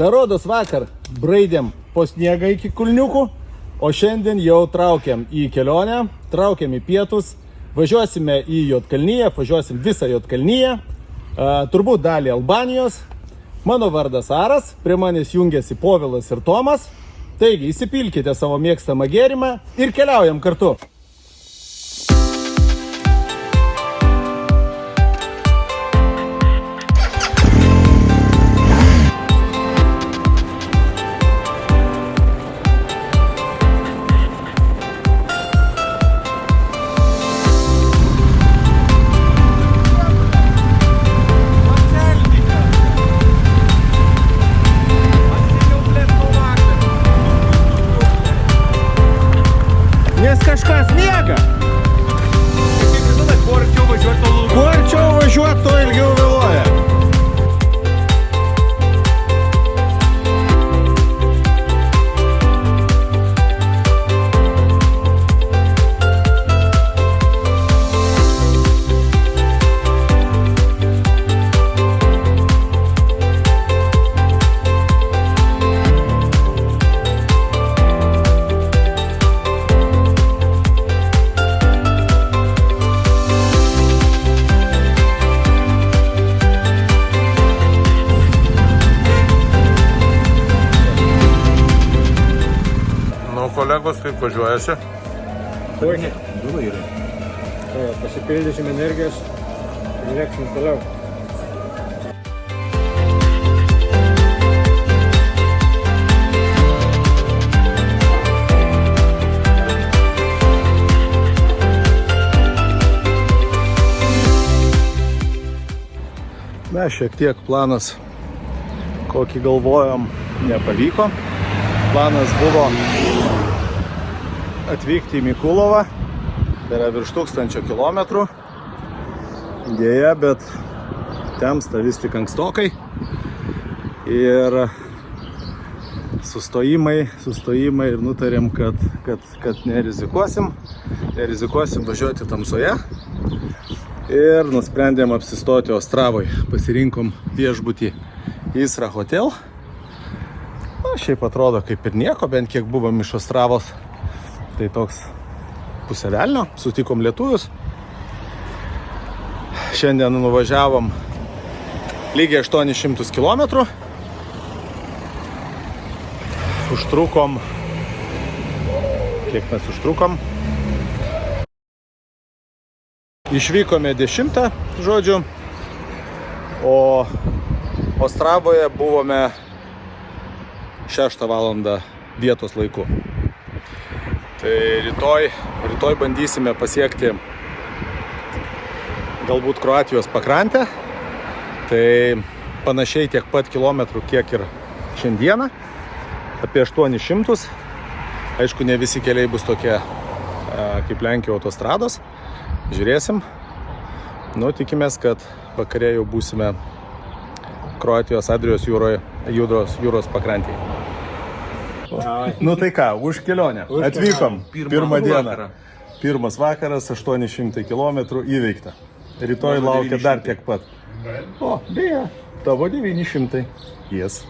Berodos vakar braidėm po sniegą iki Kulniukų, o šiandien jau traukiam į kelionę, traukiam į pietus, važiuosime į Juodkalniją, važiuosim visą Juodkalniją, turbūt dalį Albanijos. Mano vardas Aras, prie manęs jungiasi Povilas ir Tomas. Taigi, įsipilkite savo mėgstamą gėrimą ir keliaujam kartu. Nes kažkas miega. Kuo arčiau važiuot, tuo ilgiau vėluoja. Kolegos, kaip važiuojasi? Puikiai. Dūlai yra. Pasipildysim energijos ir lėksim toliau. Na, šiek tiek planas, kokį galvojom, nepavyko. Planas buvo atvykti į Mikulovą, tai yra virš 1000 kilometrų. Dėja, bet temsta vis tik ankstokai. Ir sustojimai ir nutarėm, kad nerizikuosim važiuoti tamsoje. Ir nusprendėm apsistoti Ostravoj. Pasirinkom viešbutį Isra Hotel. Na, šiaip atrodo kaip ir nieko, bent kiek buvom iš Ostravos. Tai toks pusė velnio, sutikom lietuvius. Šiandien nuvažiavom lygiai 800 km. Užtrukom. Kiek mes užtrukom? Išvykome 10, žodžiu. O Ostravoje buvome 6 valandą vietos laiku. Tai rytoj bandysime pasiekti galbūt Kroatijos pakrantę. Tai panašiai tiek pat kilometrų, kiek ir šiandieną. Apie 800. Aišku, ne visi keliai bus tokie kaip Lenkijos autostrados. Žiūrėsim. Tikimės, kad vakare jau būsime Kroatijos Adrijos jūros pakrantėje. Tai ką, už kelionę. Atvykom pirmą dieną. Pirmas vakaras, 800 km įveikta. Rytoj laukia dar tiek pat. O, beje, tavo 900. Yes.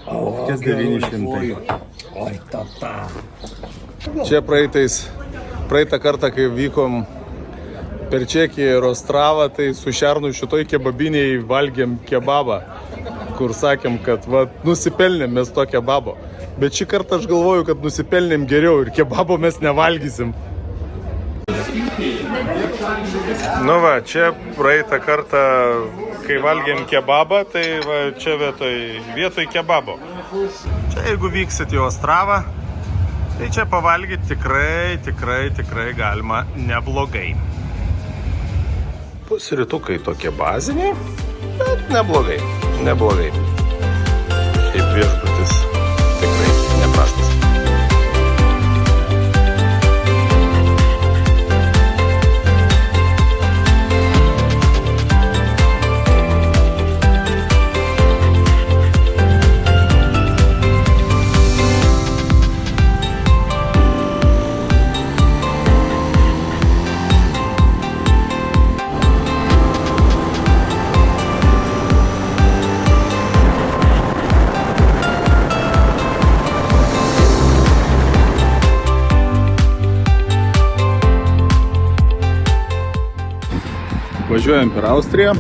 Ofkės 900. Oi, tata. Čia praeitą kartą, kai vykom per Čekiją ir Ostravą, tai su Šernu šitoj kebabiniai valgėm kebabą, kur sakėm, kad nusipelnėm mes to kebabo. Bet šį kartą aš galvoju, kad nusipelnėm geriau ir kebabo mes nevalgysim. Čia praeitą kartą, kai valgėm kebabą, tai čia vietoj kebabo. Čia jeigu vyksit į Ostravą, tai čia pavalgyti tikrai galima neblogai. Pusrytukai tokie baziniai, bet neblogai. Kaip viešbutis tikrai neprastas. važiuojam per Austriją,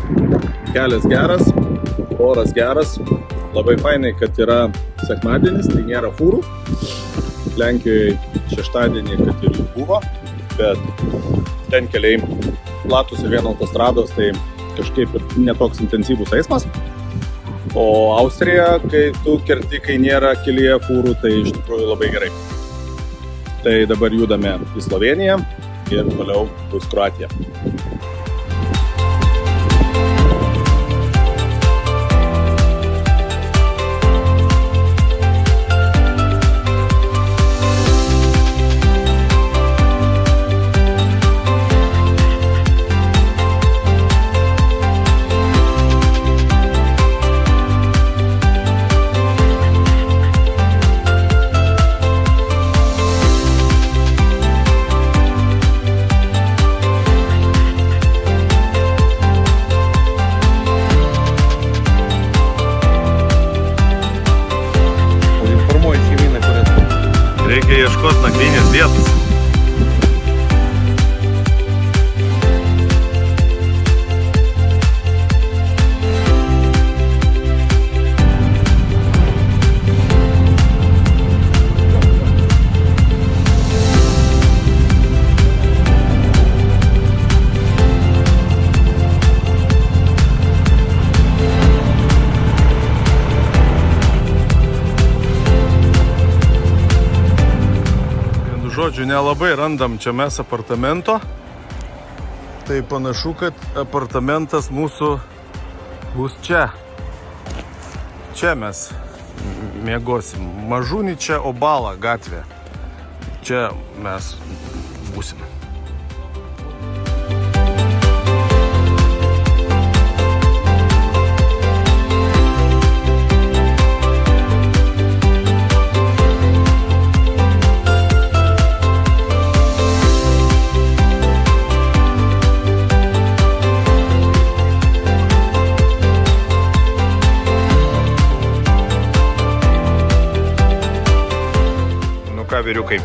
kelias geras, oras geras, labai fainai, kad yra sekmadienis, tai nėra fūrų. Lenkijoje šeštadienį, kad ir jų buvo, bet ten keliai platus ir vien autostrados, tai kažkaip ir netoks intensyvus eismas. O Austrija, kai tu kerti, kai nėra kelyje fūrų, tai iš tikrųjų labai gerai. Tai dabar judame į Slovėniją ir toliau bus Kroatija. Reikia ieškoti nakvynės vietos. Žodžiu, nelabai randam čia mes apartamento. Tai panašu, kad apartamentas mūsų bus čia. Čia mes miegosim. Mažunyčia Obala gatvė. Čia mes būsim. Vyriukai.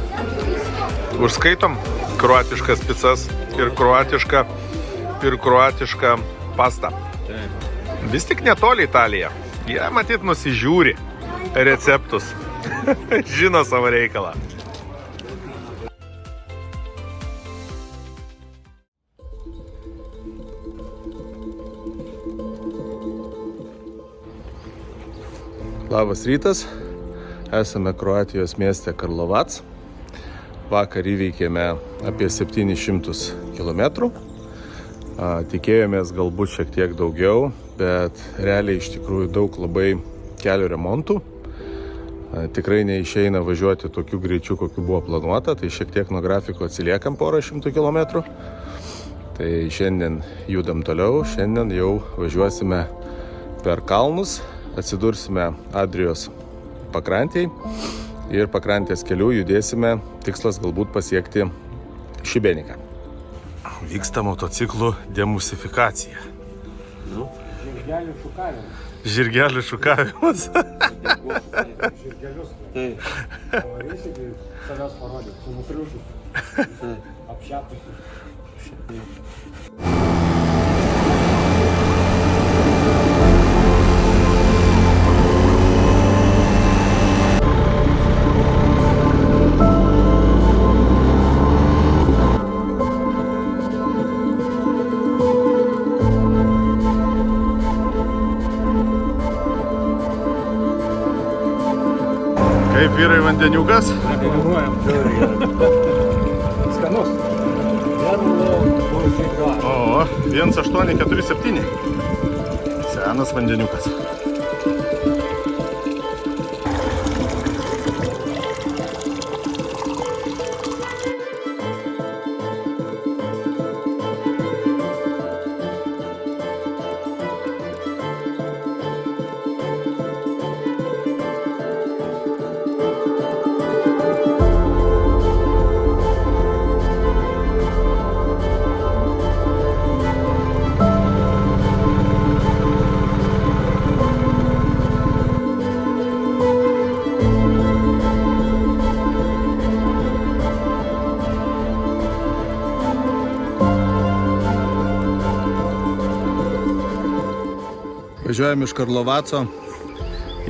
Užskaitom kroatiškas picas ir kroatišką pastą. Vis tik netoli Italija. Jie matyt nusižiūri receptus. Žino savo reikalą. Labas rytas. Esame Kroatijos mieste Karlovac. Vakar įveikėme apie 700 km. Tikėjomės galbūt šiek tiek daugiau, bet realiai iš tikrųjų daug labai kelio remontų. Tikrai neišeina važiuoti tokiu greičiu, kokiu buvo planuota, tai šiek tiek nuo grafiko atsiliekam porą šimtų kilometrų. Tai šiandien judam toliau, šiandien jau važiuosime per kalnus, atsidursime Adrijos pakrantėj ir pakrantės keliu judėsime, tikslas galbūt pasiekti Šibeniką. Vyksta motociklų demusifikacija. Žirgelių šukavimas. Žirgelių šukavimas. Žirgelius. Taip. Pavarysi, tai savęs parodyti, su nutriušiu. Apšepusiu. Kaip vyrai vandeniukas? Dainuojam. Skanus. O, 1847. Senas vandeniukas. Važiuojam iš Karlovaco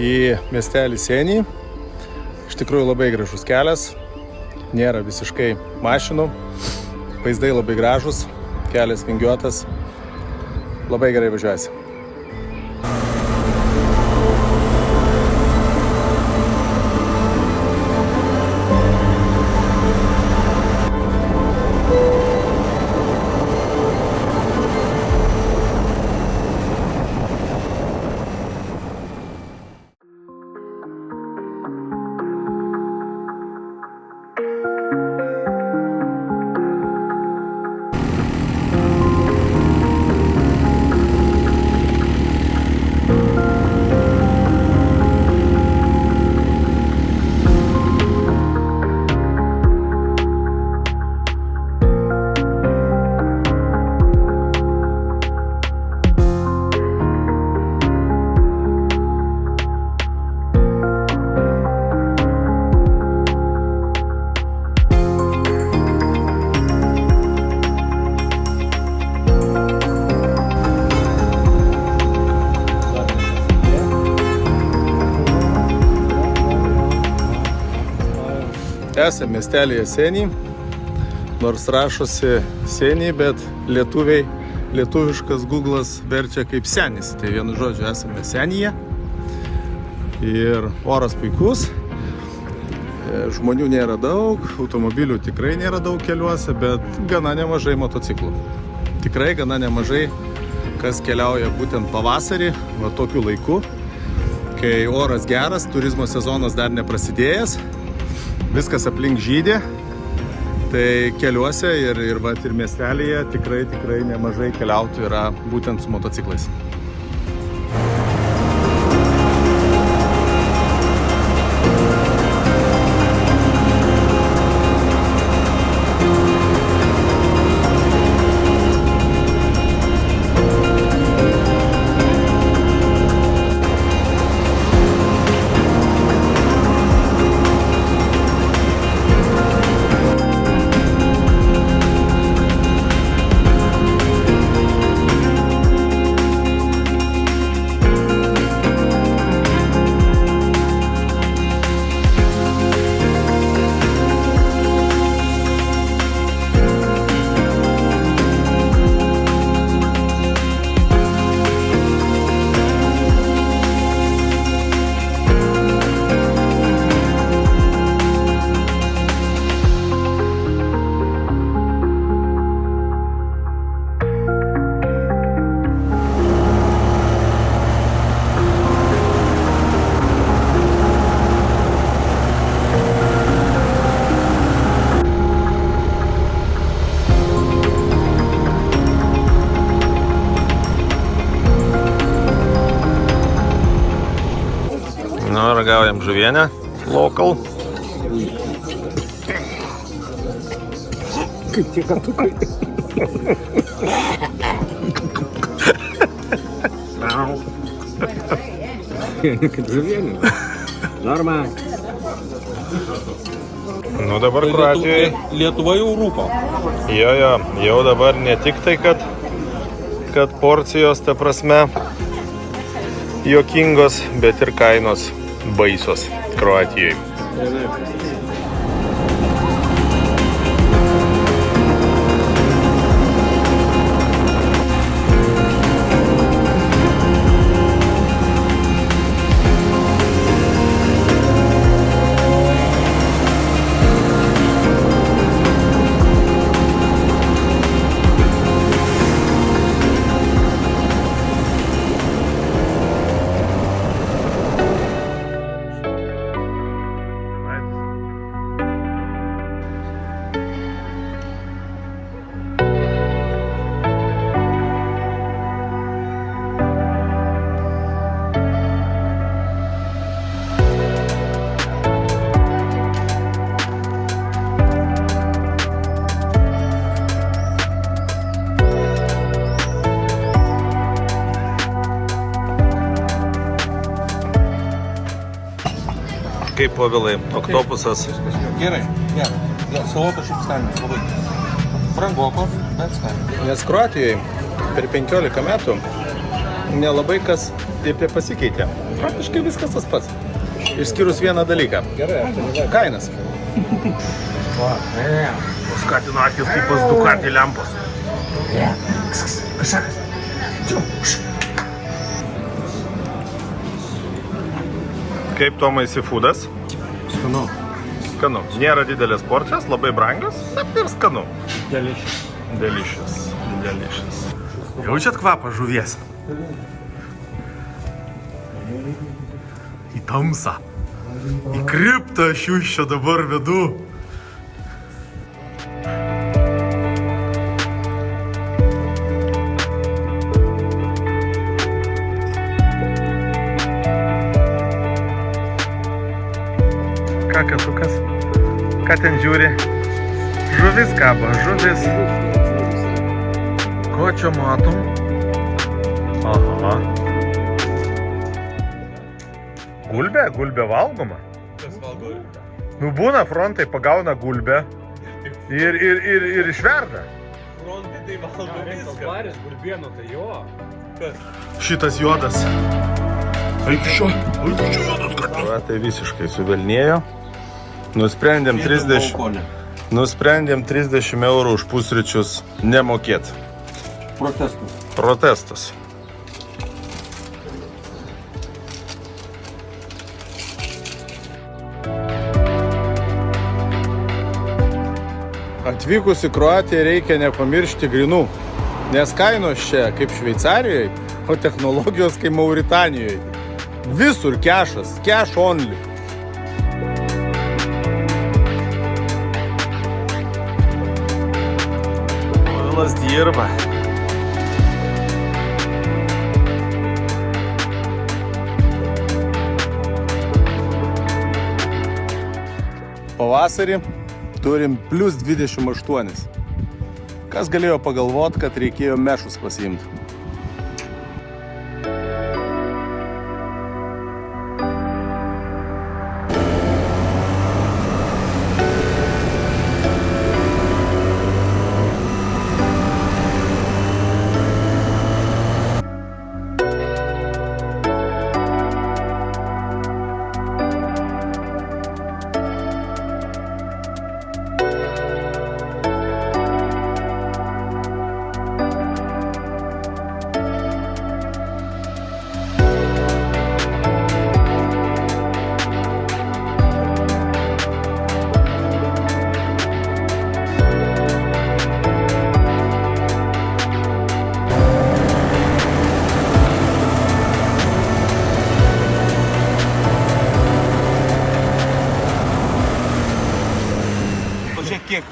į miestelį Senį. Iš tikrųjų labai gražus kelias, nėra visiškai mašinų, vaizdai labai gražus, kelias vingiuotas, labai gerai važiuojasi. Esame miestelėje Senį, nors rašosi Senį, bet lietuviškas Google'as verčia kaip Senis. Tai vienu žodžiu esame Senyje ir oras puikus, žmonių nėra daug, automobilių tikrai nėra daug keliuose, bet gana nemažai motociklų. Tikrai gana nemažai, kas keliauja būtent pavasarį, va tokiu laiku, kai oras geras, turizmo sezonas dar neprasidėjęs. Viskas aplink žydė, tai keliuose ir miestelėje tikrai nemažai keliautojų yra būtent su motociklais. Ragaujam žuvienę, local. Kaip tie katukai. Kaip žuvienė. Norma. Nu dabar Kroatijoje. Lietuva jau rūko. Jo, jau dabar ne tik tai, kad porcijos, ta prasme, juokingos, bet ir kainos baisos Kroatijoje. Kaip Povilai, oktopusas. Gerai, saloto šiaip skanios, labai. Brangokos, bet skanios. Nes Kroatijoje per 15 metų nelabai kas Taip ir pasikeitė. Praktiškai viskas tas pats. Išskyrus vieną dalyką. Gerai, aš ten nežinau. Kainas. Skatino akis kaip pas Ducati lempos. Kaip Tomai seafoodas? Skanu. Skanu. Nėra didelės porcijos, labai brangios, bet ir skanu. Delicious. Delicious. Delicious. Jaučiat kvapą žuvies? Į tamsą. Į kriptą aš jūs čia dabar vedu. Ką katukas? Ką ten žiūri? Žuvis kaba, žuvis. Ko čia matom? Aha. Gulbė? Gulbė valgoma? Kas valgo? Nu būna frontai, pagauna gulbę ir išverda. Frontai tai valgo viską. Varis, gulbieno, tai jo. Kas? Šitas juodas. Eik šio juodas kartu. Va, tai visiškai suvelnėjo. Nusprendėm 30 eurų už pusryčius nemokėt. Protestas. Protestas. Atvykus į Kroatiją reikia nepamiršti grinų. Nes kainos čia kaip Šveicarijoje, o technologijos kaip Mauritanijoje. Visur kešas, cash only. Povilas dirba. Pavasarį turim plus 28. Kas galėjo pagalvoti, kad reikėjo mešus pasiimti?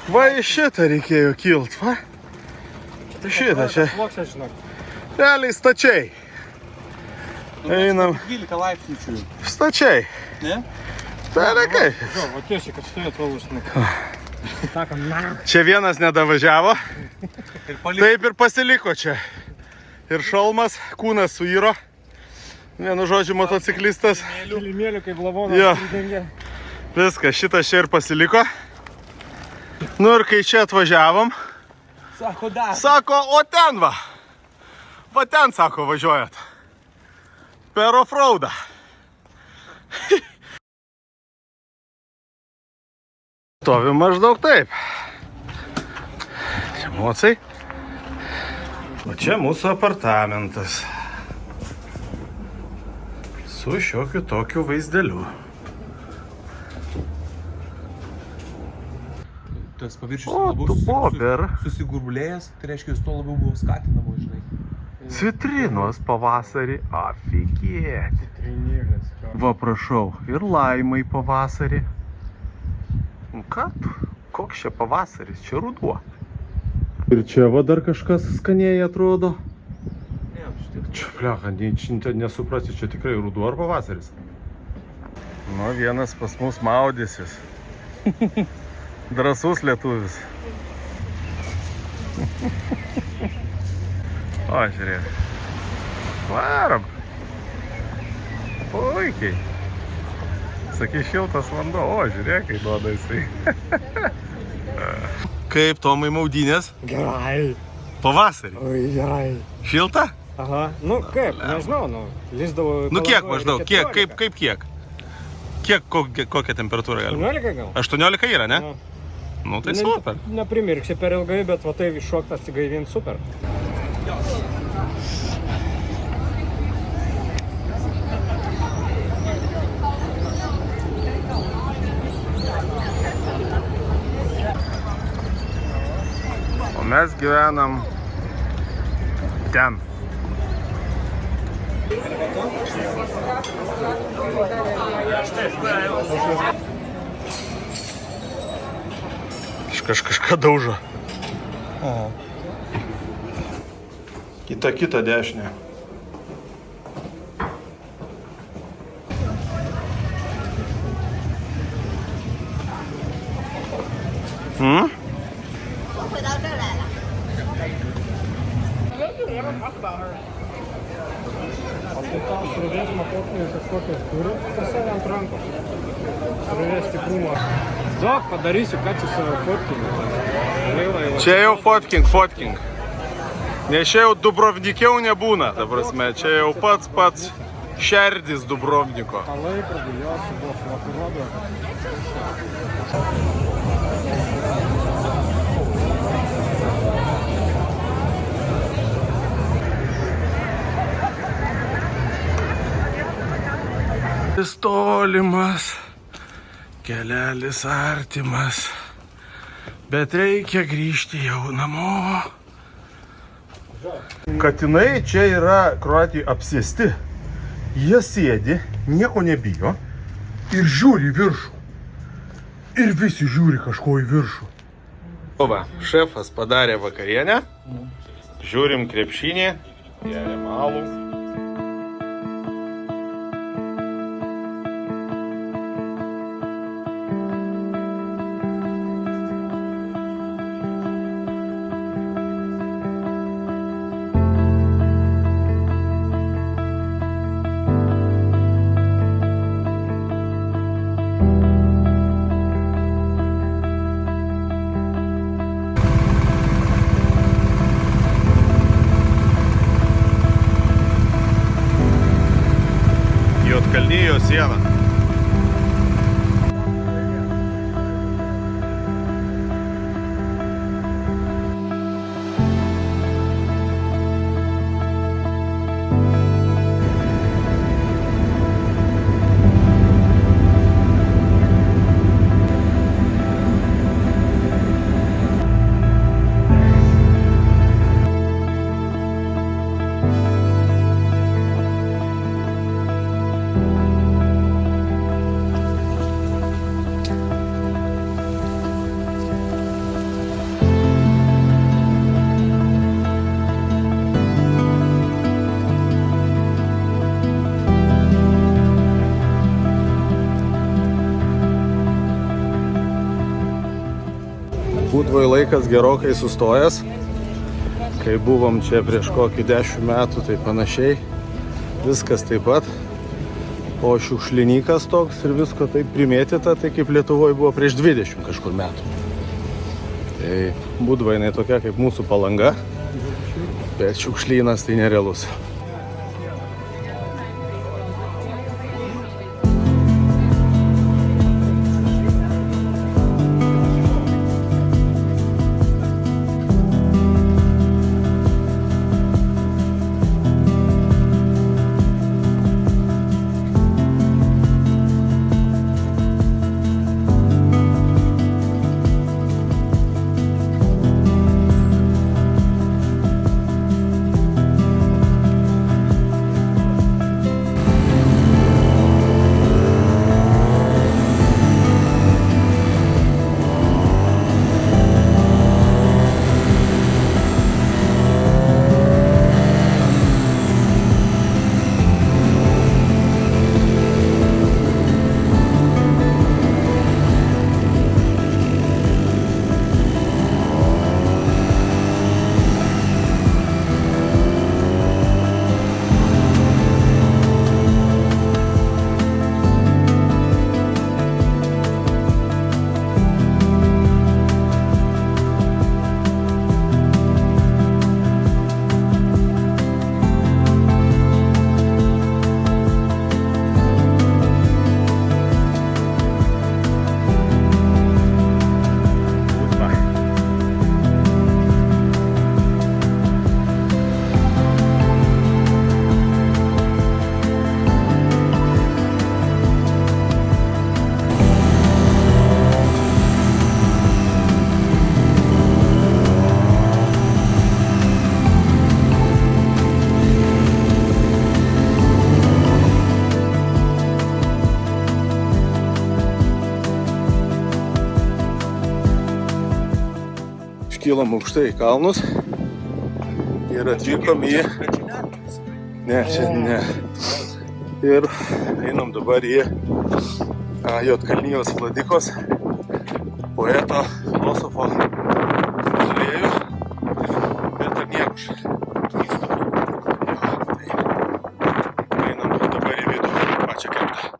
Va, į šitą reikėjo kilt, va. Šitą čia. Sluoksė, žinok. Realiai stačiai. Einam 12 laipsnių čia. stačiai. Ne? Tai kaip. Žinau, va tiesiai, kad stovėt valus. Sakom, na. Čia vienas nedavažiavo, Ir paliko. taip ir pasiliko čia. Ir šalmas, kūnas suiro. Vienu žodžiu, motociklistas. Kilimėlių kaip lavonas. Jo. Pridengia. Viskas, šitas čia ir pasiliko. Nu ir kai čia atvažiavom, Sako, dar. sako, o ten va. Va ten, sako, važiuojat. Per offroadą. Stovi maždaug taip. Čia mocai. O čia mūsų apartamentas. Su šiokiu tokiu vaizdeliu. Tas paviršius O, tu bober. susigurbulėjęs, tai reiškia, jis to labiau buvo skatinamo, žinai. Citrinos pavasarį. Aфигеть. Trenėlės. Va, prašau, ir laimai pavasarį. Nu ką tu? Koks čia pavasaris? Čia ruduo. Ir čia va dar kažkas skaniai atrodo. Ne, šitai. Čia, blecha, nesuprasi, čia tikrai ruduo ar pavasaris. Nu, vienas pas mus maudysis. Drąsus lietuvis. O, žiūrėk. Varom. Puikiai. Sakai, šiltas vanduo. O, žiūrėk, kai duoda jisai. Kaip Tomai maudynės? Gerai. Pavasarį. Oi, gerai. Šilta? Aha, nu kaip, nežinau, nu, lįsdavo... Nu kiek maždaug, kiek? Kokia temperatūra gali būti? 18 gal? 18 yra, ne? Nu tai super. Neprimirksi per ilgai, bet va tai iššoktas atsigaivint super. O mes gyvenam ten. Kažką daužo. Kita dešinė. O tai tau srovės matuokliai kažkokios turi pas save ant rankos. Srovės stiprumo. Zok, padarysiu, ką čia savo fotkinį. Čia jau fotkink. Nes čia jau Dubrovnikiau nebūna, ta prasme, čia jau pats šerdis Dubrovniko. Laikrodį jos buvo šlapirodo. Tolimas, kelelis artimas, bet reikia grįžti jau namo. Katinai čia yra Kroatijoje apsėsti. Jie sėdi, nieko nebijo ir žiūri į viršų. Ir visi žiūri kažko į viršų. Va, šefas padarė vakarienę, žiūrim krepšinį, geriam alų. Juodkalnijos siena. Budvoj laikas gerokai sustojęs. Kai buvom čia prieš kokį 10 metų, tai panašiai. Viskas taip pat. O šiukšlinykas toks ir visko taip primėtyta, tai kaip Lietuvoje buvo prieš 20 kažkur metų. Tai Budva jinai tokia kaip mūsų Palanga, bet šiukšlynas tai nerealus. užkylam aukštai į kalnus ir atvykom į... Ne, čia ne. Ir einam dabar į Juodkalnijos Vladikos poeto, filosofo muziejų vietą Niegušą. Einam dabar į vidų, pačią kriptą.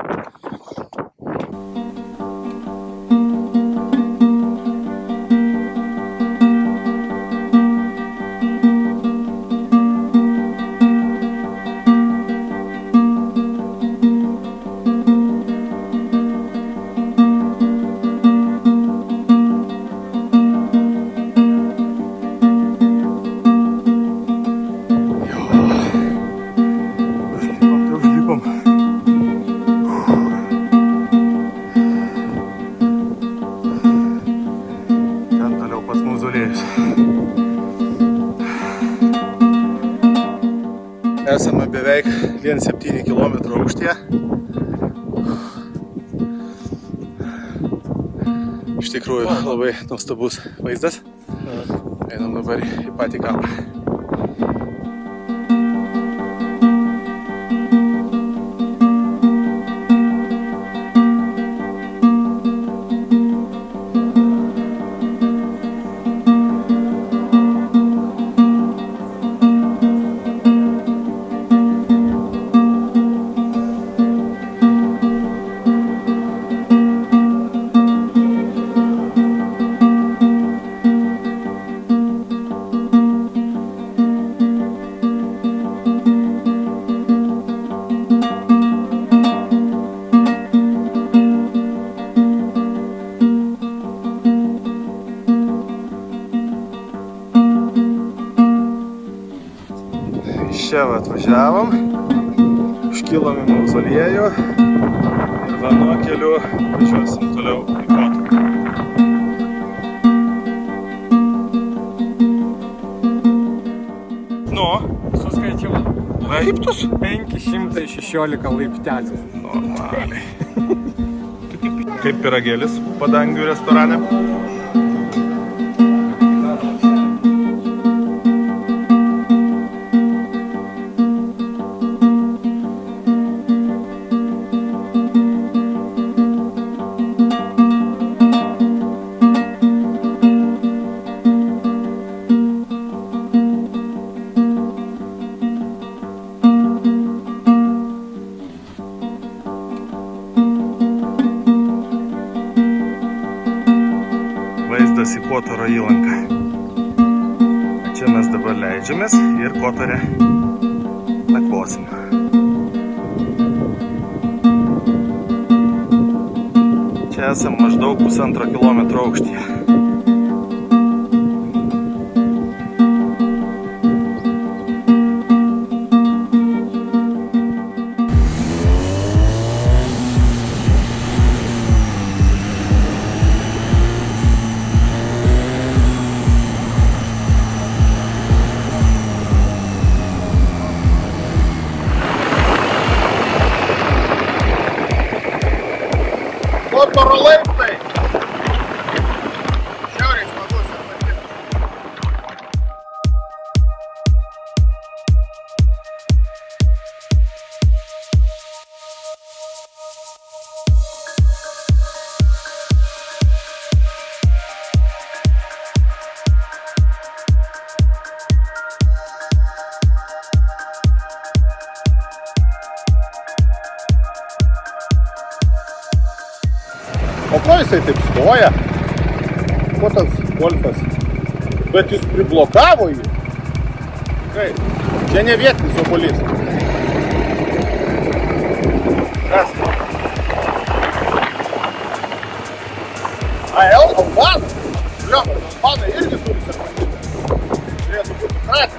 Esame beveik 1,7 km aukštyje. Iš tikrųjų labai nuostabus vaizdas. Einam dabar į patį kalną. Čia va atvažiavom, užkilom į mauzoliejų ir vienu keliu važiuosim toliau į Kotorą. Nu, Suskaičiau. laiptus? 516 laiptelių. Normaliai. Kaip pyragėlis padangių restorane. Vaizdas į Kotoro įlanką. Čia mes dabar leidžiamės ir Kotore nakvosim. Čia esam maždaug 1,5 kilometro aukštyje. Kotoro laiptai. Šiauriai smagus apatimas. O ko jisai taip stoja? Ko tas golfas? Bet jis priblokavo jį. Kaip? Čia ne vietinis obuolys. Kas? Albanas? Lioma, albanai irgi turi serpantynę. Turėtų būti pratę.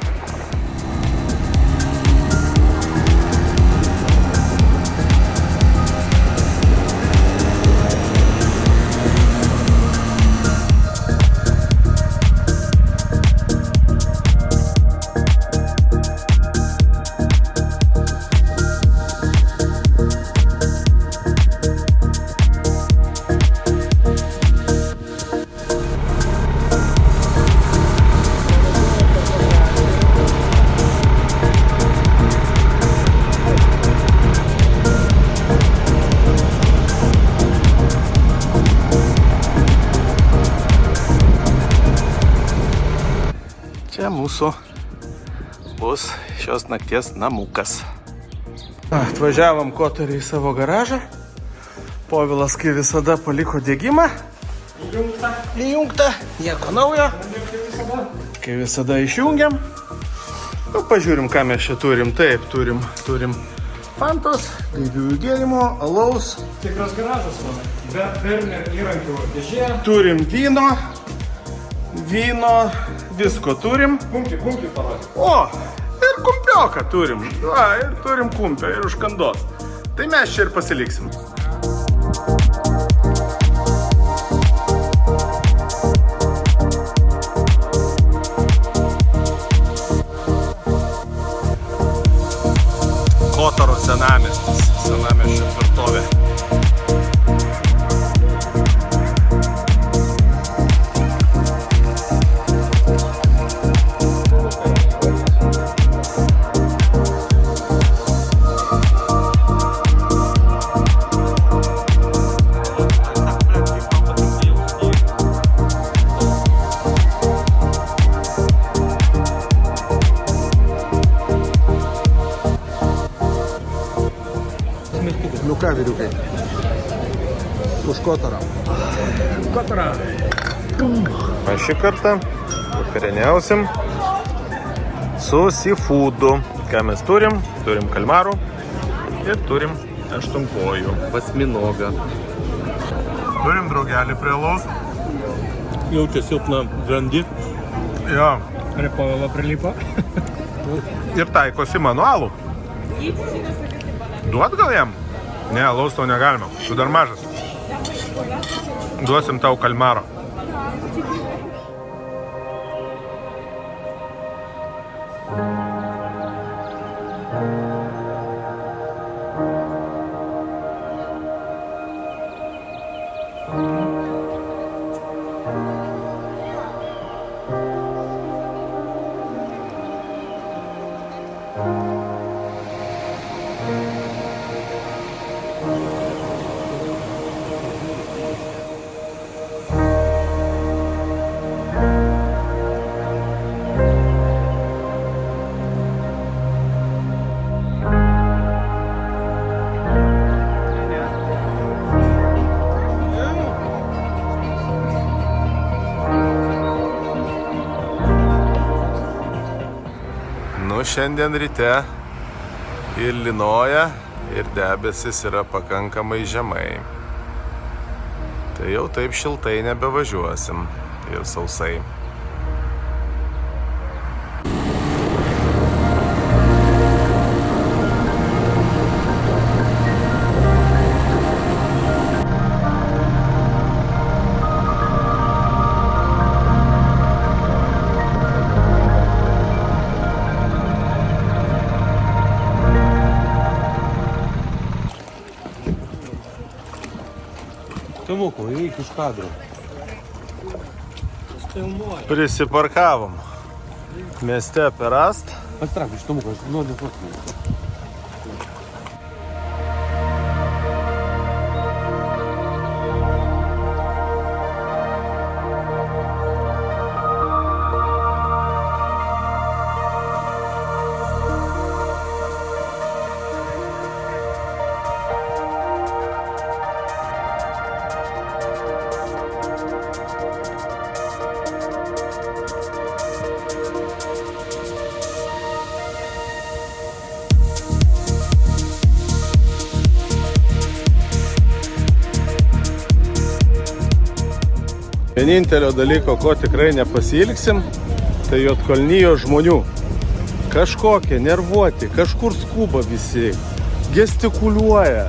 čia mūsų bus šios nakties namukas. Atvažiavom kotarį į savo garažą. Povilas, kai visada, paliko degimą. Įjungta, nieko naujo. Kai visada išjungiam. Nu, pažiūrim, ką mes čia turim. Taip, turim fantos, gaiviųjų gėrimo, alaus. Tikras garažas, be Berner įrankių dėžė. Turim vyno, visko turim. Kumpį parodė. O, ir kumpioką turim. Va, ir turim kumpę, ir užkandos. Tai mes čia ir pasiliksim. Kotaro senamiestis, senamiesčio tvirtovė. Nu ką, vyriukai, už Kotarą. Kotarą. Aš šį kartą vakarieniausim su seafoodu. Ką mes turim? Turim kalmarų ir turim aštunkojų. Vasminogą. Turim draugelį prie alaus. Jaučia silpną grandį. Jo. Prie Povilo prilipo. Ir taikosi manualų. Duot gal jam? Ne, alaus tau negalima. Tu dar mažas. Duosim tau kalmaro. Šiandien ryte ir lynoja, ir debesis yra pakankamai žemai. Tai jau taip šiltai nebevažiuosim ir sausai. Tomuko, eik iš kadro. Prisiparkavom mieste per Rast. Atstrak iš Tomuko, aš noriu fotkinu. Vienintelio dalyko, ko tikrai nepasiilgsim, tai Juodkalnijos žmonių. Kažkokie nervuoti, kažkur skuba visi, gestikuliuoja.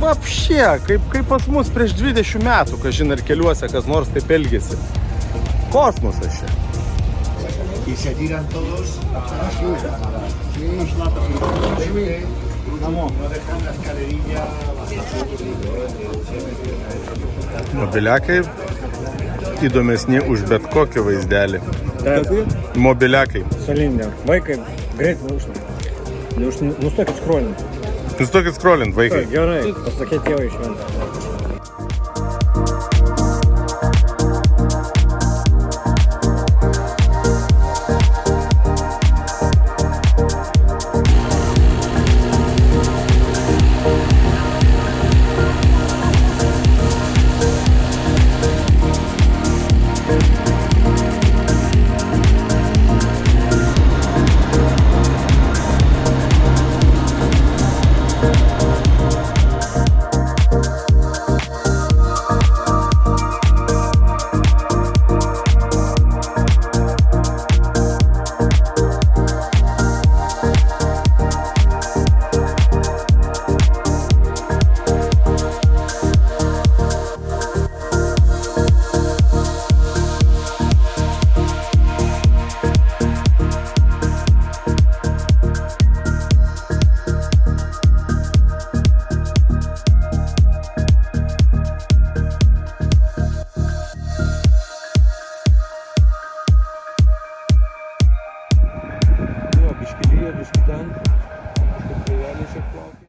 Vapšė, kaip pas mus prieš 20 metų, kažin ar keliuose kas nors taip elgėsi. Kosmosas čia. Y se tiran todos no dejan la escalerilla. Mobiliakai įdomesni už bet kokį vaizdelį. Mobiliakai. Solidė. Vaikai greit nustokit scrollint. Nustokit scrollint, vaikai. Gerai, pasakė tėvai šventą. lyja, biškį ten. Kažkaip laiveliai šiek plaukia.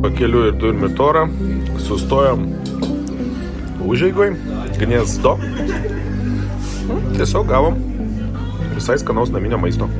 Pakeliu ir turime torą, sustojom užeigoj, Gniezdo. Tiesiog gavom visai skanaus naminio maisto.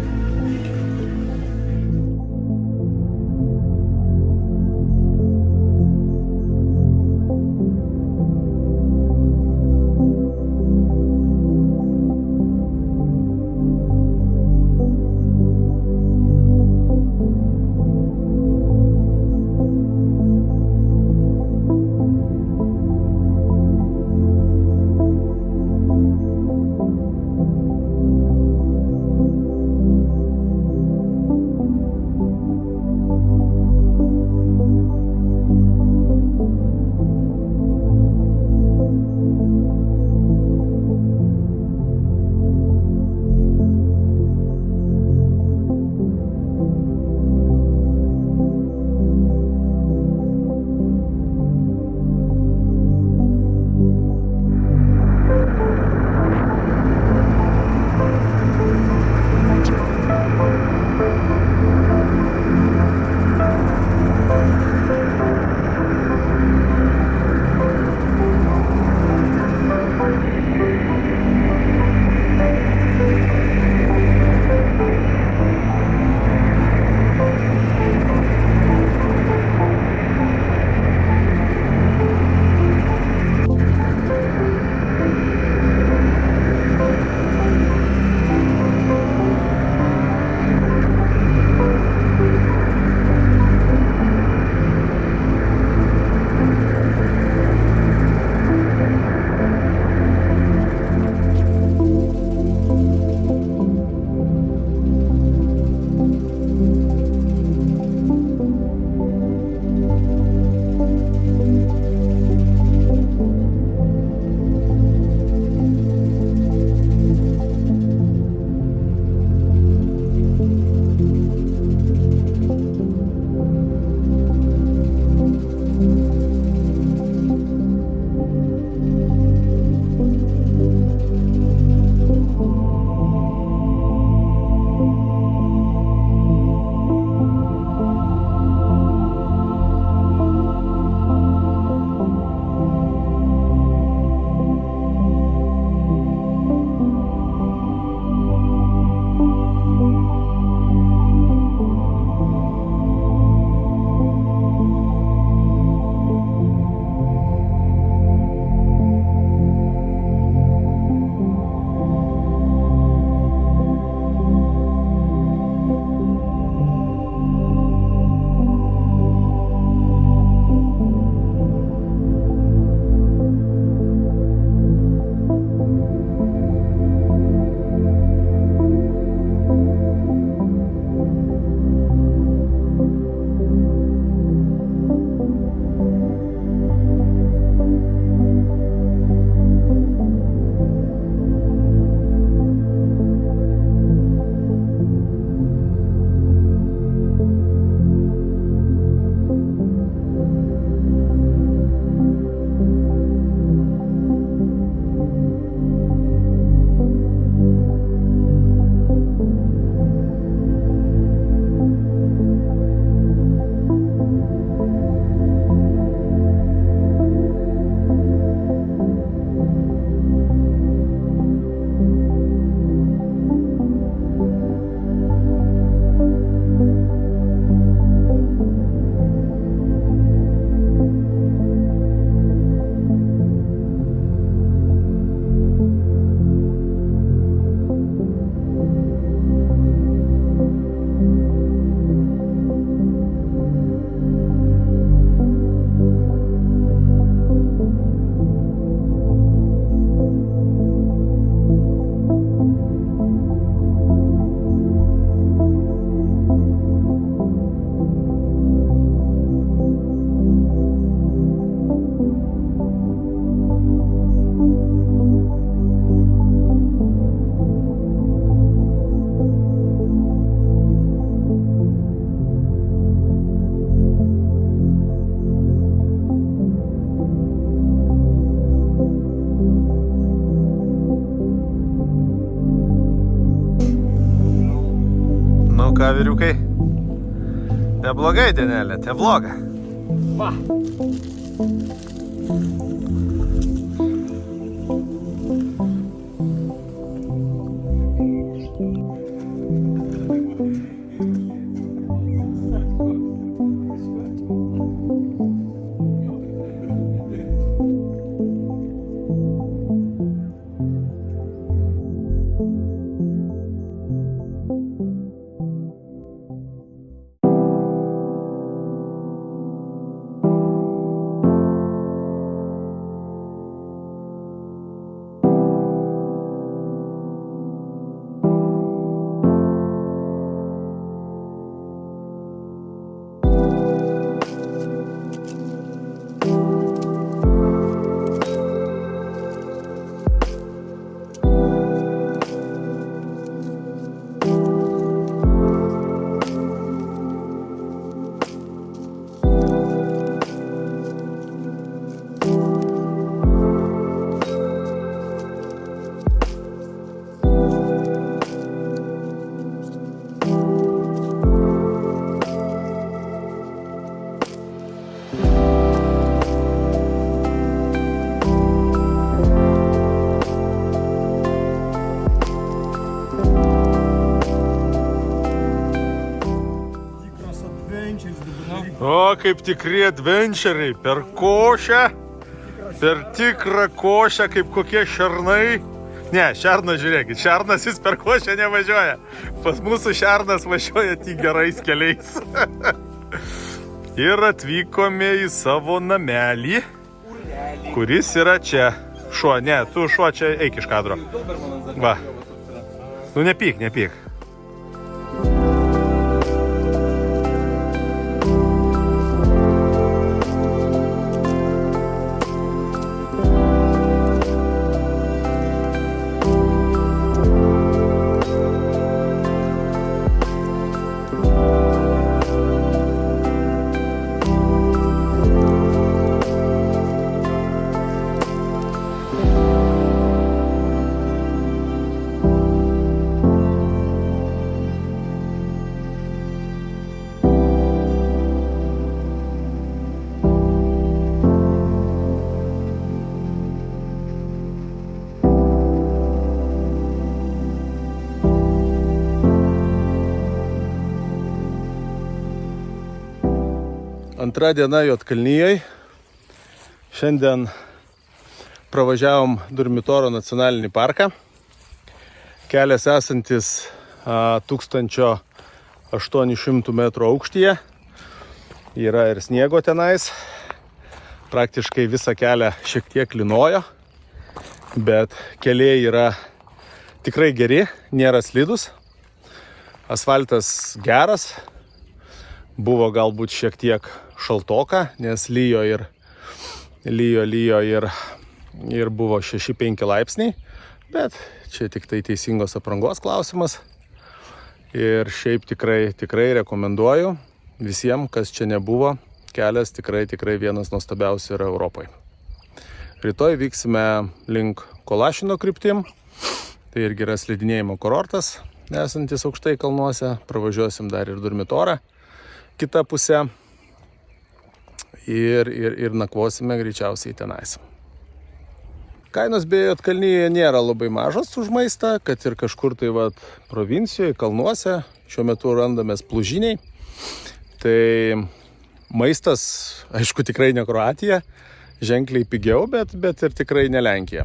ką, vyriukai? Neblogai, Denelė, nebloga. Va. O, kaip tikri advenčeriai, per košę, per tikrą košę, kaip kokie šernai. Ne, šernas, žiūrėkit, šernas jis per košę nevažiuoja. Pas mūsų šernas važiuoja tik gerais keliais. Ir atvykome į savo namelį, kuris yra čia. Šuo, ne, tu šuo čia eik iš kadro. Va. Nu, nepyk, nepyk. Antra diena Juodkalnijoj. Šiandien pravažiavom Durmitoro nacionalinį parką. Kelias esantis 1800 metrų aukštyje. Yra ir sniego tenais. Praktiškai visą kelią šiek tiek lynojo. Bet keliai yra tikrai geri, nėra slidus. Asfaltas geras. Buvo galbūt šiek tiek šaltoka, nes lyjo ir buvo 6-5 laipsniai, bet čia tik tai teisingos aprangos klausimas. Ir šiaip tikrai rekomenduoju visiems, kas čia nebuvo, kelias tikrai vienas nuostabiausių yra Europoje. Rytoj vyksime link Kolašino kryptim, tai irgi yra slidinėjimo kurortas, esantis aukštai kalnuose, pravažiuosim dar ir Durmitorą. Kita pusė ir nakvosime greičiausiai tenais. Kainos beje Juodkalnijoje nėra labai mažos už maistą, kad ir kažkur tai provincijoje, kalnuose, šiuo metu randamės Plužiniai. Tai maistas, aišku, tikrai ne Kroatija, ženkliai pigiau, bet ir tikrai ne Lenkija.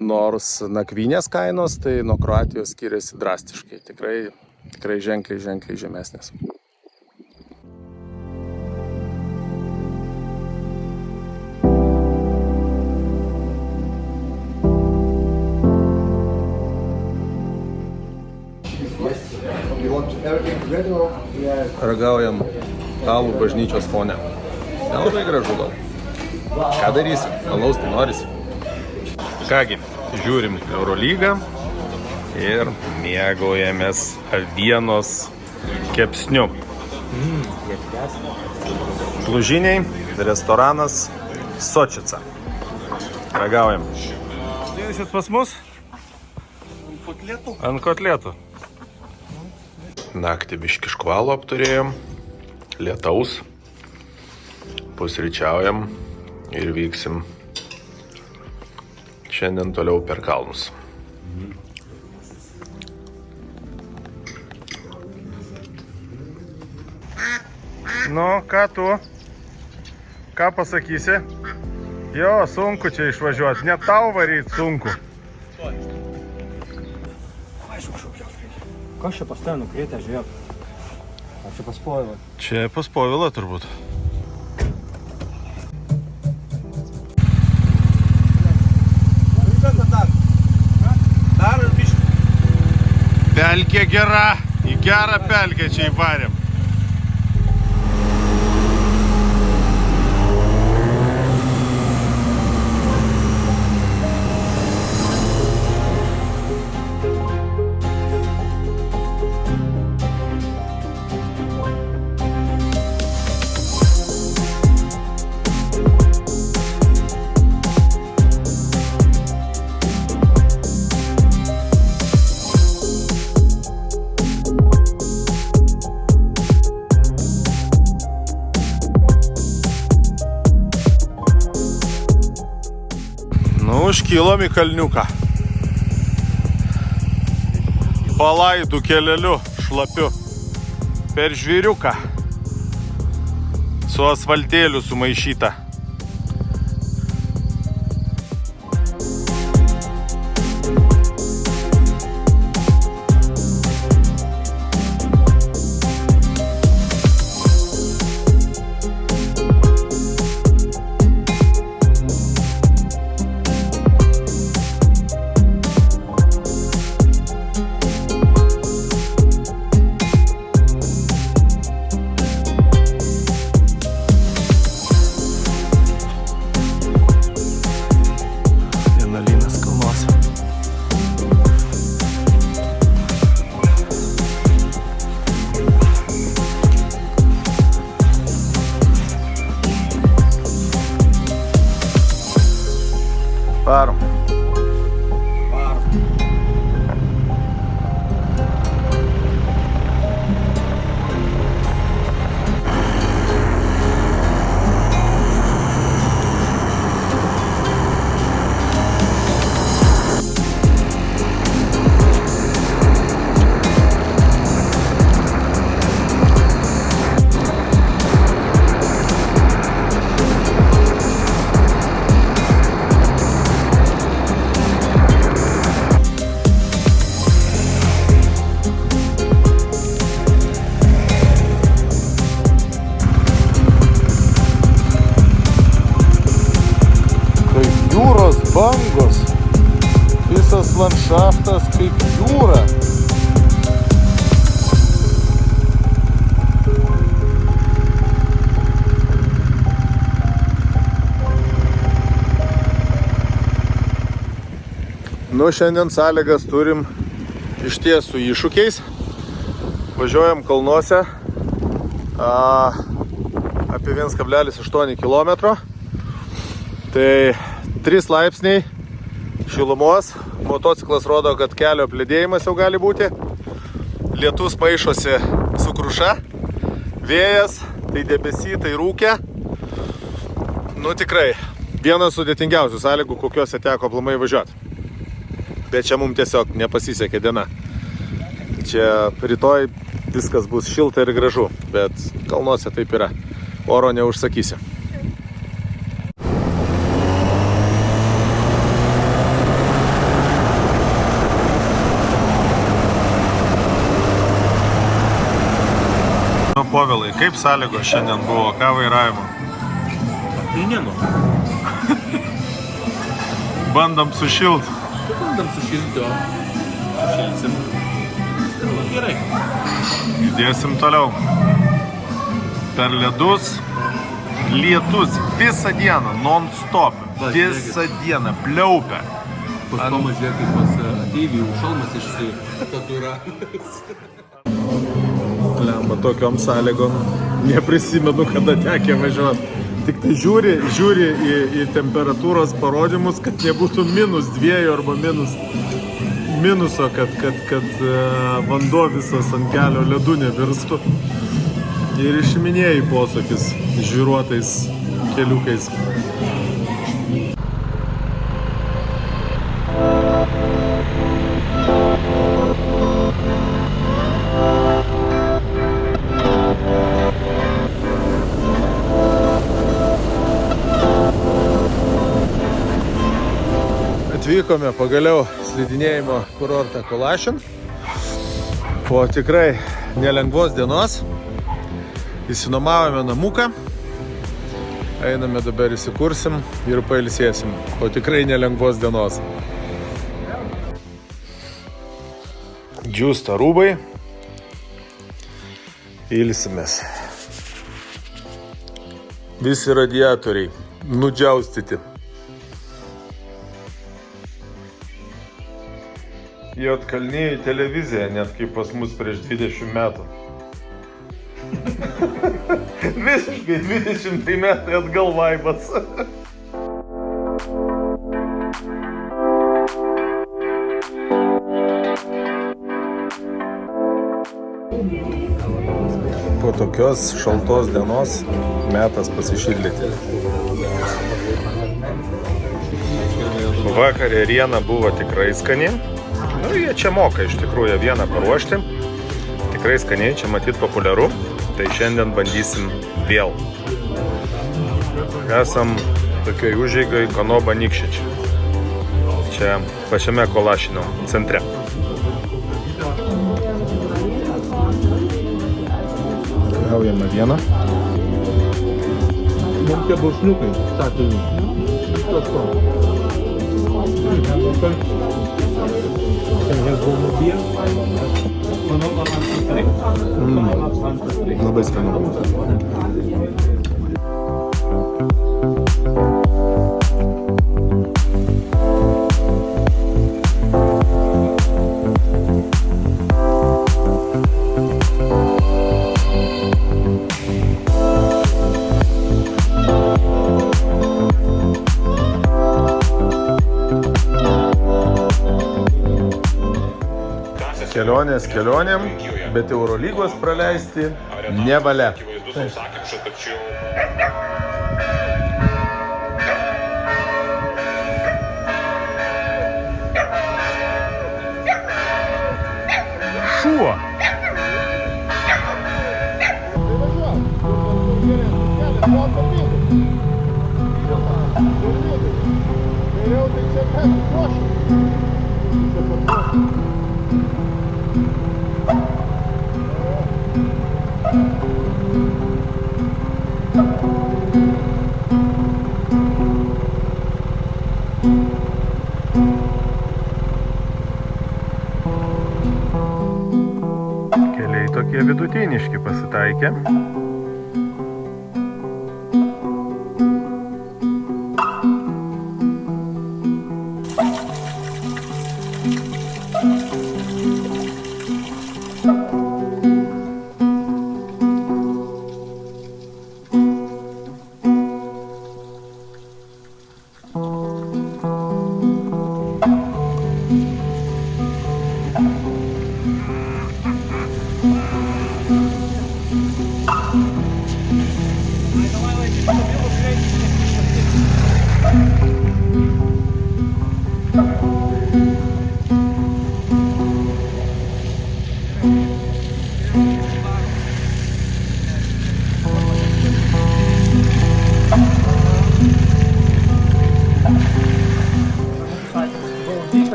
Nors nakvynės kainos tai nuo Kroatijos skiriasi drastiškai, tikrai ženkliai žemesnės. Ragaujam alų bažnyčios fone. Nelabai gražu gal. Ką darysim? Alaus tai norisi. Kągi, žiūrim Eurolygą ir mėgaujamės avienos kepsniu. Plužiniai, restoranas Sočica. Ragaujam. Dėjusit pas mus? Ant kotletų. Naktį biški škvalo apturėjom, lietaus, pusryčiaujam ir vyksim šiandien toliau per kalnus. Nu, ką tu? Ką pasakysi? Jo, sunku čia išvažiuoti, net tau varyti sunku. Kas čia pas tave nukrėtė, žiūrėk? Ar čia pas Povilą? Čia pas Povilą turbūt. Pelkė gera, į gerą pelkę čia įvarėm. Užkilom į kalniuką. Palaidų keleliu šlapiu. Per žvyriuką. Su asfaltėliu sumaišyta. Varom. Jūros bangos, visas landšaftas kaip jūra. Nu, šiandien sąlygas turim iš ties su iššūkiais. Važiuojam kalnuose apie 1,8 km. Tai 3 laipsniai šilumos, motociklas rodo, kad kelio apledėjimas jau gali būti, lietus maišosi su kruša, vėjas, tai debesy, tai rūkė. Nu tikrai, vienas sudėtingiausių sąlygų, kokiuose teko aplamai važiuoti. Bet čia mums tiesiog nepasisekė diena. Čia rytoj viskas bus šilta ir gražu, bet kalnuose taip yra, oro neužsakysi. Povilai, kaip sąlygos šiandien buvo, ką vairavimo? Neinu. Bandam sušilt. Bandam sušilti, o sušilsim. Gerai. Judėsim toliau. Per ledus, lietus visą dieną, non-stop, visą dieną, pliaupia. Pas Tomą žiūrėk, kaip pas Ateivijų šalmas išsitatuira. Lemba, tokiom sąlygom neprisimenu, kada tekė važiuoti. Tik tai žiūri į temperatūros parodymus, kad nebūtų -2 arba minuso, kad vanduo visas ant kelio ledų nevirstų. Ir išiminėjai posūkis žvyruotais keliukais. Atvykome pagaliau slidinėjimo kurortą Kulašin. Po tikrai nelengvos dienos įsinuomavome namuką. Einame dabar įsikursim ir pailsėsim. Po tikrai nelengvos dienos. Džiūsta rūbai. Ilsimės. Visi radiatoriai nudžiaustyti. Juodkalnijų televizija, net kaip pas mus prieš 20 metų. Visiškai 20 metai atgal vaibas. Po tokios šaltos dienos metas pasišildyti. Vakariena buvo tikrai skani. Nu, jie čia moka iš tikrųjų vieną paruošti. Tikrai skaniai, čia matyt populiaru. Tai šiandien bandysim vėl. Esam tokioj užeigai Konoba Nikšič. Čia pačiame Kulašino centre. Gaujame vieną. Mums tie bausniukai, sakė. Labai skanu. Kelionės kelionėm, bet Eurolygos praleisti nevalia. Šuo! Keliai tokie vidutiniški pasitaikė.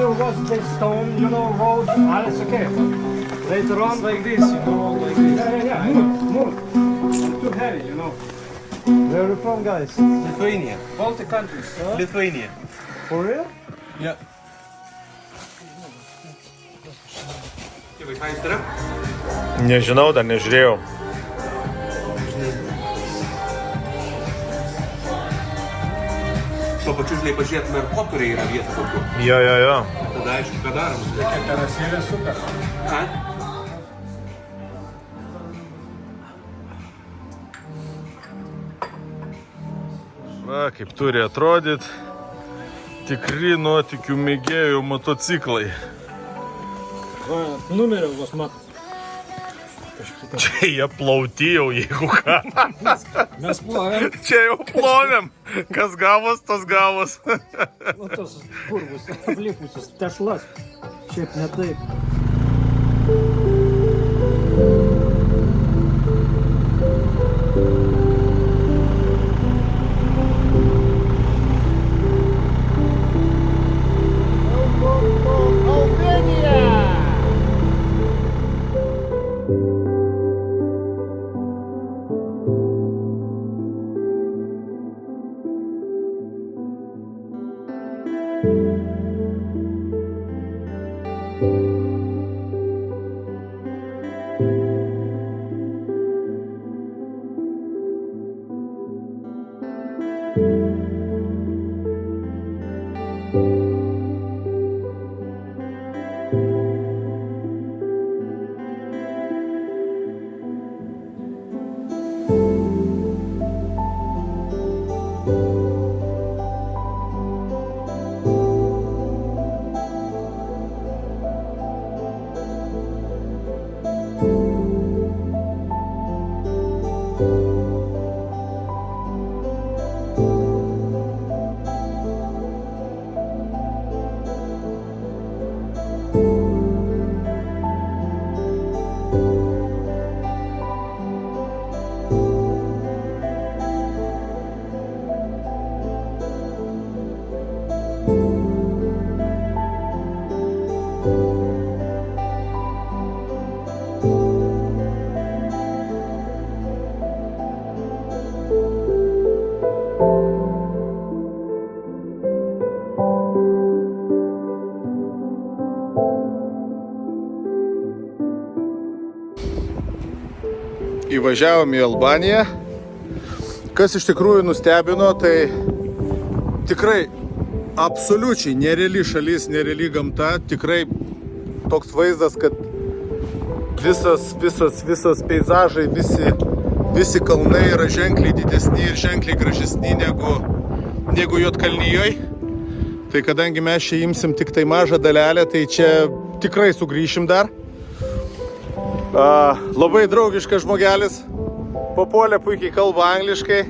Still was big stone, you know, road, alles okay. Later on, like this, you know, like this. Yeah, move. It's too heavy, you know. Where are you from, guys? Lithuania. Baltic countries. Huh? Lithuania. For real? Yeah. Vaikai yra? Nežinau, dar nežiūrėjau. Tuo pačiu, žinai, pažiūrėtume, ar kotoriai yra vieta kokiu. Jo. Tada aišku, ką darom. Kiek terasėlė super. Ką? Va, kaip turi atrodyti tikri nuotykių mėgėjų motociklai. Va, numerio vos matot. Čia jie plauti jau, jeigu ką. Mes plovėm. Čia jau plovėm. Kas gavos, tas gavos. O tos purvus aplipusius tešlas. Šiaip ne taip. Įvažiavom į Albaniją. Kas iš tikrųjų nustebino, tai tikrai absoliučiai nereali šalis, nereali gamta. Tikrai toks vaizdas, kad visas peizažai, visi kalnai yra ženkliai didesni ir ženkliai gražesni negu Juodkalnijoj. Tai kadangi mes čia imsim tik tai mažą dalelę, tai čia tikrai sugrįšim dar. Labai draugiškas žmogelis, papuolė, puikiai kalba angliškai,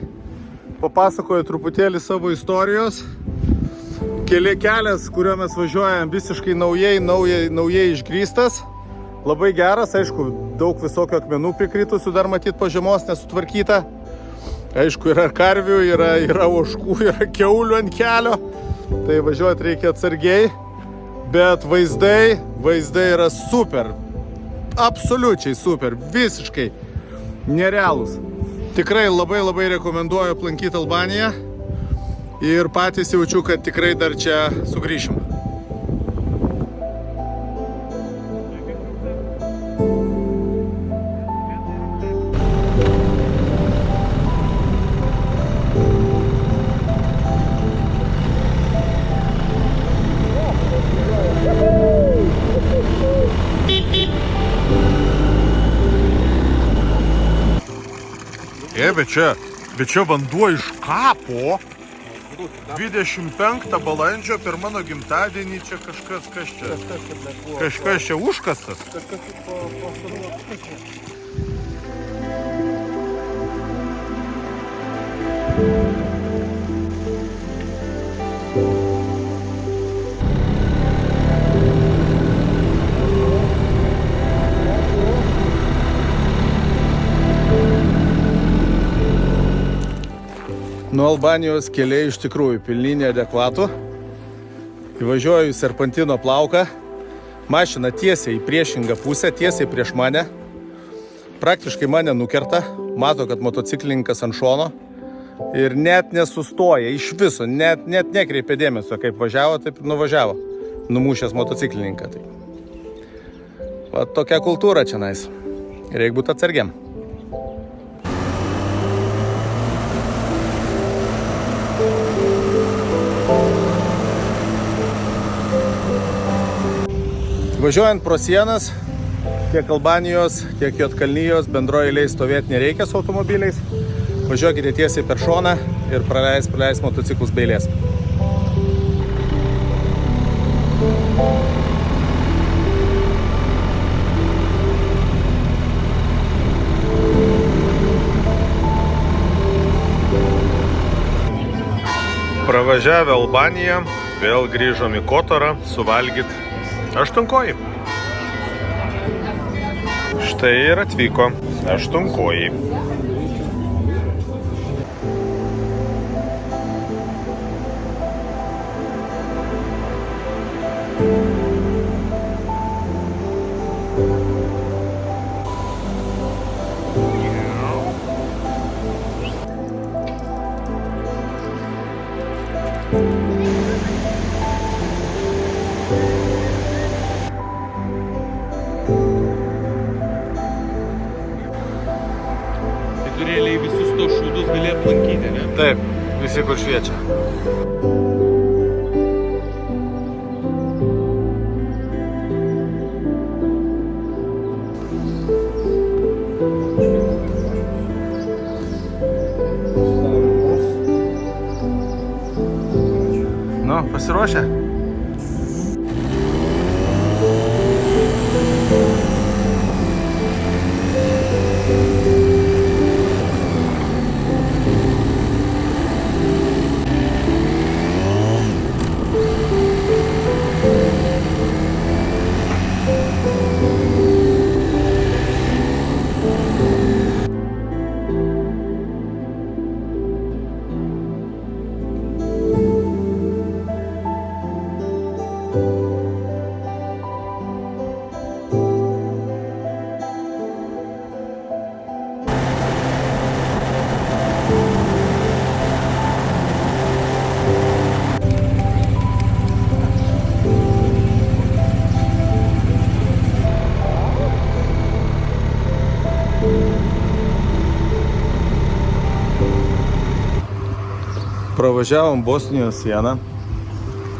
papasakojo truputėlį savo istorijos. Kelias, kuriuo mes važiuojam, visiškai naujai išgrįstas, labai geras, aišku, daug visokio akmenų prikritusių, dar matyt po žiemos nesutvarkyta. Aišku, yra karvių, yra ožkų, yra kiaulių ant kelio, tai važiuoti reikia atsargiai, bet vaizdai yra super. Absoliučiai super, visiškai nerealūs. Tikrai labai rekomenduoju aplankyti Albaniją ir patys jaučiu, kad tikrai dar čia sugrįšim. Bet čia vanduo iš kapo. 25 balandžio per mano gimtadienį čia kažkas čia užkastas. Nuo Albanijos keliai iš tikrųjų pilni neadekvatų. Įvažiuoju į serpantino plauką. Mašina tiesiai į priešingą pusę, tiesiai prieš mane. Praktiškai mane nukerta. Mato, kad motociklininkas ant šono. Ir net nesustoja, iš viso, net nekreipė dėmesio, kaip važiavo, taip nuvažiavo. Numušęs motociklininką. Tai. Va tokia kultūra čia nais. Reikia būti atsargiam. Važiuojant pro sienas, tiek Albanijos, tiek Juodkalnijos bendroje eilėje stovėti nereikia su automobiliais. važiuokite tiesiai per šoną ir praleis motociklus be eilės. Pravažiavę Albaniją, vėl grįžom į Kotorą suvalgyt aštunkojį. Štai ir atvyko aštunkojį. Realiai visus tos šūdus gali aplankyti, ne? Taip, visi kur šviečia. Nu, pasiruošę? Pravažiavom Bosnijos sieną,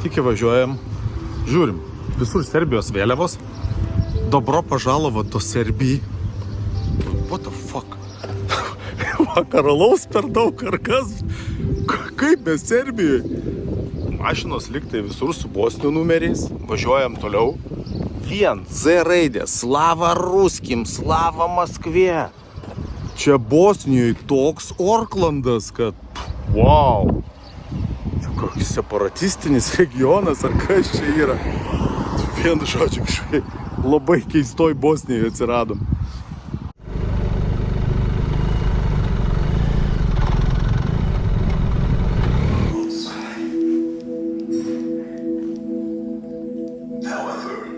tik įvažiuojam, žiūrim, visur Serbijos vėliavos, dobro pažalovo do Serbijai. What the fuck? Vakaralaus per daug ar kas? Kaip mes Serbijoje? Mašinos liktai visur su Bosnijų numeriais, važiuojam toliau. Vien Z raidė, Slava Ruskim, Slava Maskvė. Čia Bosnijoje toks Orklandas, kad wow. Koks separatistinis regionas, ar kas čia yra? Vienu žodžiu, kažkaip labai keistoj Bosnijoje atsiradom. However,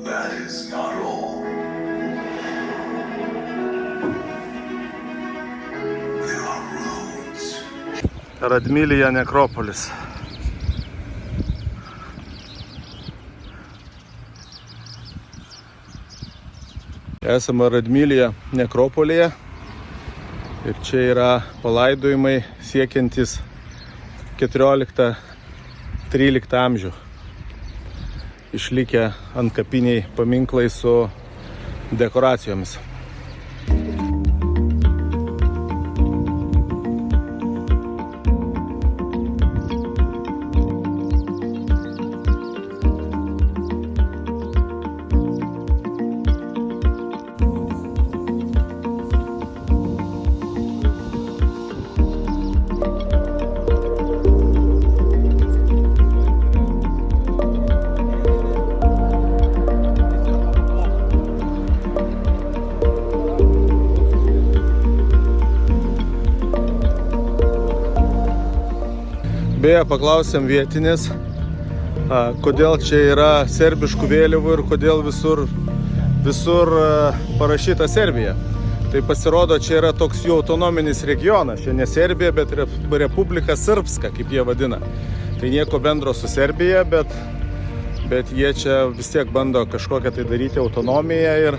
that is not all. There are roads. Radmilija nekropolis. Esame Radmilija nekropolyje ir čia yra palaidojimai siekiantis 14-13 amžių. Išlikę antkapiniai paminklai su dekoracijomis. Beje, paklausėm vietinės, kodėl čia yra serbiškų vėliavų ir kodėl visur parašyta Serbija. Tai pasirodo, čia yra toks jų autonominis regionas. Čia ne Serbija, bet Republika Srpska, kaip jie vadina. Tai nieko bendro su Serbija, bet jie čia vis tiek bando kažkokią tai daryti autonomiją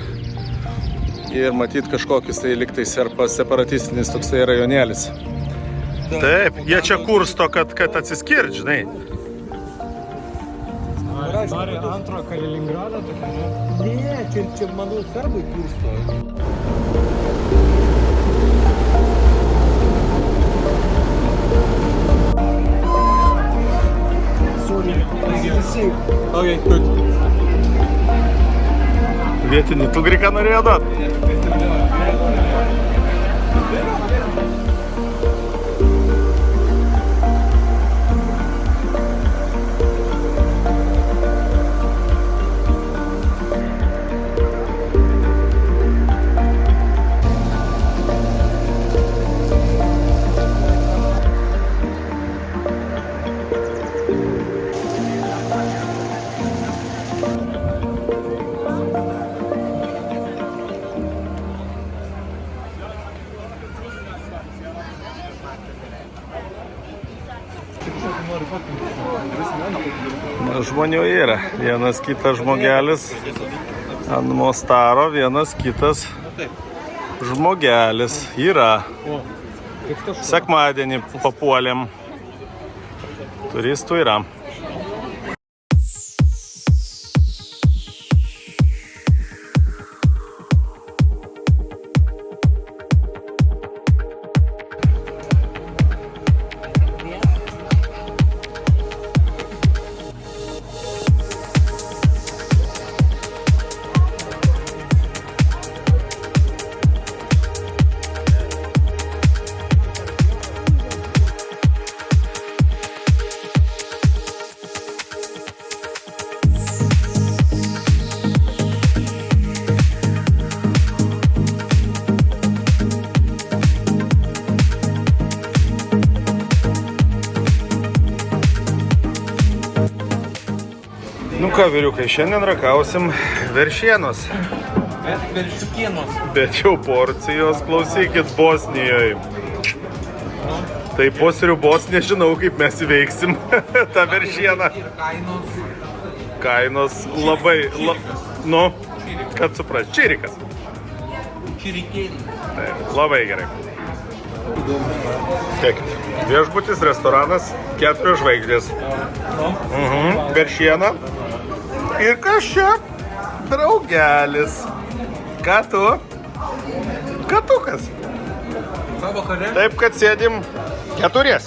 ir matyti kažkokius tai liktai separatistinis toksai rajonėlis. Taip, jie čia kursto, kad atsiskirt, žinai. Nori antro Kaliningrado tokia, ne? Ne, čia manau serbai kursto. Okay, good. Vietinį tugriką norėjo duoti. Žmonių yra. Vienas kitas žmogelis ant Mostaro, vienas kitas žmogelis yra. Sekmadienį papuolėm. Turistų yra. Nu ką, vyriukai, šiandien rakausim veršienos. Veršiukienos. Bet jau porcijos, klausykit, Bosnijoje. Tai po sriubos nežinau, kaip mes įveiksim tą veršieną. Kainos. Kainos labai, nu, kad supras, čirikas. Čirikėlį. Taip, labai gerai. Tiek, viešbutis, restoranas, 4 žvaigždės. Veršiena. Ir kas čia? Draugelis. Ką tu? Katukas. Vakare. Taip, kad sėdim 4.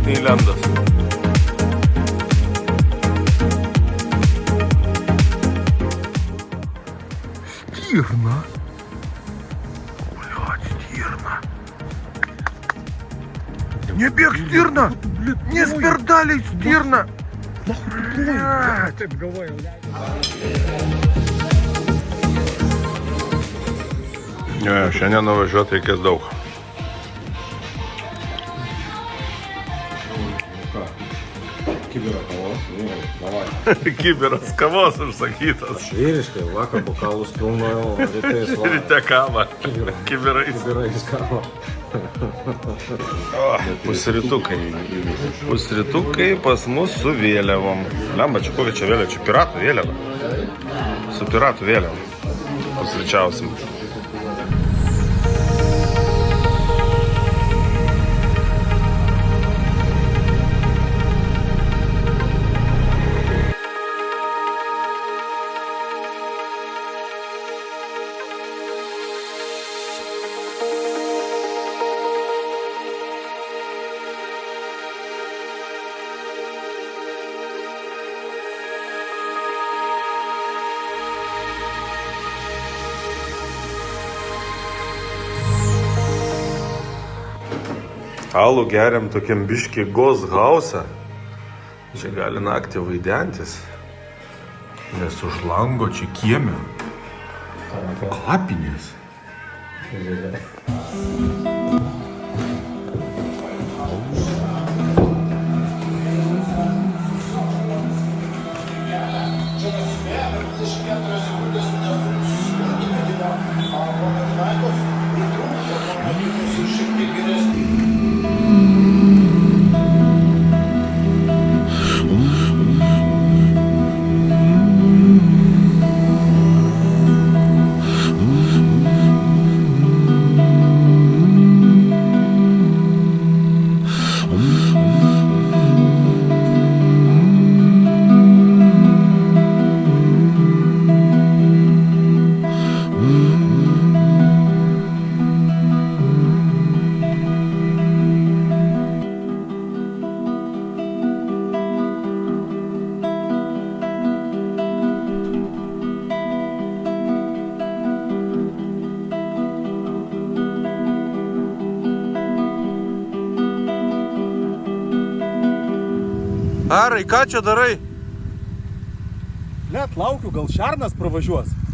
Disneylandas. Stirna. Блядь, stirna. Не бег, stirna! Не спердали, stirna! Ne, šiandien nuvažiuoti reikės daug. Kibiras kavos užsakytas. Vyriškai, vakar bokalus pilnojau, Ryte kavą. Kibirais. Kibirais kavą. Pusrytukai. Pusrytukai pas mus su vėliavom. Lemba, čia kokia čia vėliava? Čia piratų vėliava. Su piratų vėliavom. Pusryčiausim. Alų geriam tokiam biški Gosthause. Čia gali naktį vaidentis. Nes už lango čia kieme. Kapinės. Arai, ką čia darai? Net laukiu, gal šernas pravažiuos.